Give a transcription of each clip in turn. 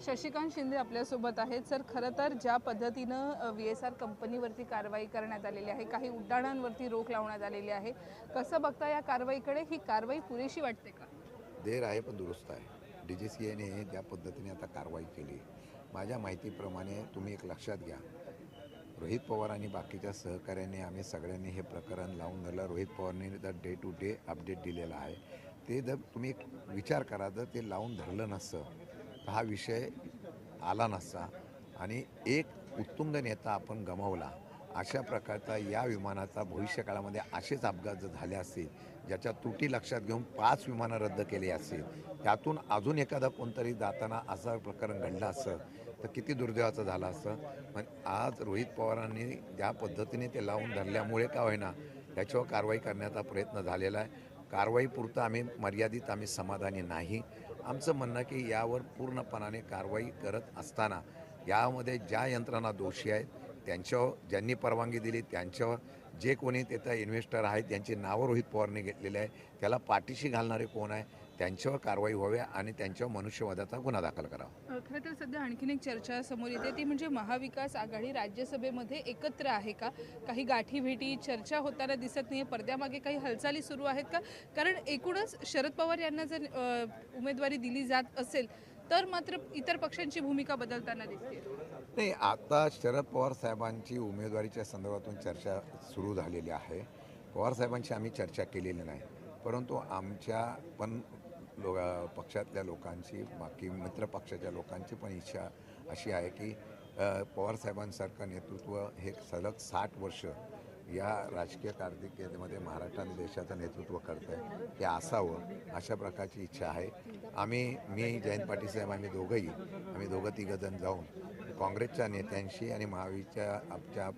शशिकांत शिंदे आपल्यासोबत आहेत। सर, खरं तर ज्या पद्धतीनं VSR कंपनीवरती कारवाई करण्यात आलेली आहे, काही उड्डाणांवरती रोक लावण्यात आलेली आहे, कसं बघता या कारवाईकडे? ही कारवाई पुरेशी वाटते का? देर आहे पण दुरुस्त आहे। DGCAने ज्या पद्धतीने आता कारवाई केली, माझ्या माहितीप्रमाणे तुम्ही एक लक्षात घ्या, रोहित पवार आणि बाकीच्या सहकार्याने आम्ही सगळ्यांनी हे प्रकरण लावून धरलं। रोहित पवारने जर डे टू डे अपडेट दिलेला आहे, ते जर तुम्ही एक विचार करा, जर ते लावून धरलं नसतं तर हा विषय आला नसता आणि एक उत्तुंग नेता आपण गमावला। अशा प्रकारचा या विमानाचा भविष्यकाळामध्ये असेच अपघात जर झाले असतील, ज्याच्या त्रुटी लक्षात घेऊन 5 विमानं रद्द केली असतील, त्यातून अजून एखादा कोणतरी जाताना असं प्रकरण घडलं असतं तर किती दुर्दैवाचं झालं असतं। पण आज रोहित पवारांनी ज्या पद्धतीने ते लावून धरल्यामुळे का होईना त्याच्यावर कारवाई करण्याचा प्रयत्न झालेला आहे। कारवाईपुरतं आम्ही मर्यादित आम्ही समाधानी नाही। आमचं म्हणणं की यावर पूर्णपणाने कारवाई करत असताना यामध्ये ज्या यंत्रणा दोषी आहेत त्यांच्यावर, ज्यांनी परवानगी दिली त्यांच्यावर, जे कोणी तिथं इन्व्हेस्टर आहेत त्यांची नावं रोहित पवारने घेतलेली आहे, त्याला पाठीशी घालणारे कोण आहे त्यांच्यावर कारवाई व्हावी आणि त्यांच्यावर मनुष्यवधाचा गुन्हा दाखल करावा। खरं तर सध्या आणखीन एक चर्चा समोर येते, ती म्हणजे महाविकास आघाडी राज्यसभेमध्ये एकत्र आहे का? काही गाठीभेटी चर्चा होताना दिसत नाही, पडद्यामागे काही हालचाली सुरू आहेत का? कारण एकूणच शरद पवार यांना जर उमेदवारी दिली जात असेल तर मात्र इतर पक्षांची भूमिका बदलताना दिसते। नाही, आता शरद पवार साहेबांची उमेदवारीच्या संदर्भातून चर्चा सुरू झालेली आहे। पवार साहेबांशी आम्ही चर्चा केलेली नाही, परंतु आमच्या पण पक्षातल्या लोकांची, बाकी मित्र पक्षाच्या लोकांची पण इच्छा अशी आहे की पवार साहेबांसारखं नेतृत्व हे सलग 60 वर्ष या राजकीय कारकिर्दीमध्ये महाराष्ट्र देशाचं नेतृत्व करत आहे, हे असावं अशा प्रकारची इच्छा आहे। मी जयंत पाटील साहेब आम्ही दोघं तिघंजण जाऊन काँग्रेसच्या नेत्यांशी आणि महायुतीच्या आमच्या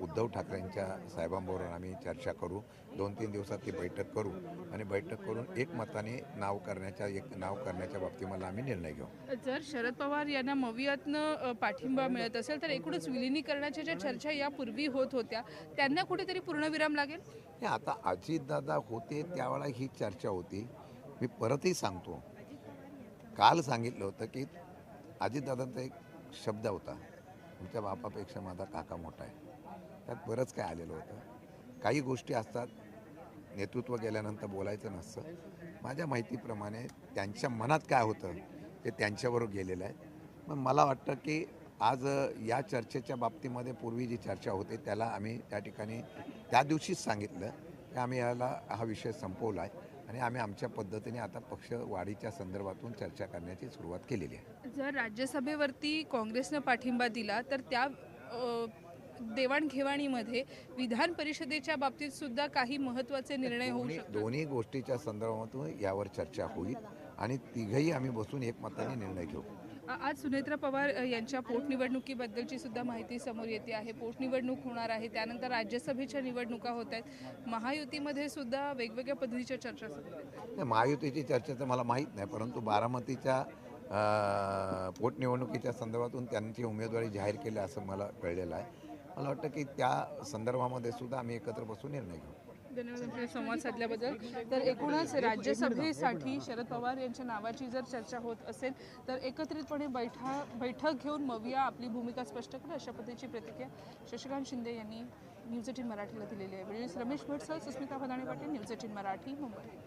उद्धव ठाकरेंच्या साहेबांबरोबर आम्ही चर्चा करू। 2-3 दिवसात ती बैठक करू आणि बैठक करून एकमताने नाव करण्याच्या बाबतीमध्ये आम्ही निर्णय घेऊ। जर शरद पवार यांना मवियातनं पाठिंबा मिळत असेल तर एकूणच विलिनीकरणाच्या ज्या चर्चा यापूर्वी होत होत्या त्यांना कुठेतरी पूर्णविराम लागेल? हे आता अजितदादा होते त्यावेळेला ही चर्चा होती। मी परतही सांगतो, काल सांगितलं होतं की अजितदादांचा एक शब्द होता, तुमच्या बापापेक्षा माझा काका मोठा आहे। त्यात बरंच काय आलेलं होतं। काही गोष्टी असतात नेतृत्व गेल्यानंतर बोलायचं नसतं। माझ्या माहितीप्रमाणे त्यांच्या मनात काय होतं ते त्यांच्याबरोबर गेलेलं आहे। पण मला वाटतं की आज या चर्चेच्या बाबतीमध्ये पूर्वी जी चर्चा होते त्याला आम्ही त्या ठिकाणी त्या दिवशीच सांगितलं की आम्ही हा विषय संपवला आहे आणि आम्ही आमच्या पद्धतीने आता पक्ष वाढीच्या संदर्भातून चर्चा करण्याची सुरुवात केलेली आहे। जर राज्यसभेवरती काँग्रेसनं पाठिंबा दिला तर त्या देवाणघेवाणीमध्ये विधान परिषदेच्या बाबतीत सुद्धा काही महत्त्वाचे निर्णय होऊ शकतात। दोन्ही गोष्टीच्या संदर्भातून यावर चर्चा होईल आणि तिघही आम्ही बसून एकमताने निर्णय घेऊ। आज सुनेत्रा पवार यांच्या पोटनिवडणुकीबद्दलची सुद्धा माहिती समोर येते आहे। पोटनिवडणूक होणार आहे, त्यानंतर राज्यसभेच्या निवडणुका होत आहेत, महायुतीमध्ये सुद्धा वेगवेगळ्या पद्धतीच्या चर्चा सुरू आहेत। महायुतीची चर्चा तर मला माहीत नाही, परंतु बारामतीच्या पोटनिवडणुकीच्या संदर्भातून त्यांची उमेदवारी जाहीर केली असं मला कळलेलं आहे। मला वाटतं की त्या संदर्भामध्ये सुद्धा आम्ही एकत्र बसून निर्णय घेऊ। धन्यवाद आपले संवाद साधल्याबद्दल। तर एकूणच राज्यसभेसाठी शरद पवार यांच्या नावाची जर चर्चा होत असेल तर एकत्रितपणे बैठक घेऊन मविया आपली भूमिका स्पष्ट करेल, अशा पद्धतीची प्रतिक्रिया शशिकांत शिंदे यांनी न्यूज 18 मराठीला दिलेली आहे। व्हिडिओ रमेश भटसह सुस्मिता भदाणे पाटील, न्यूज 18 मराठी, मुंबई।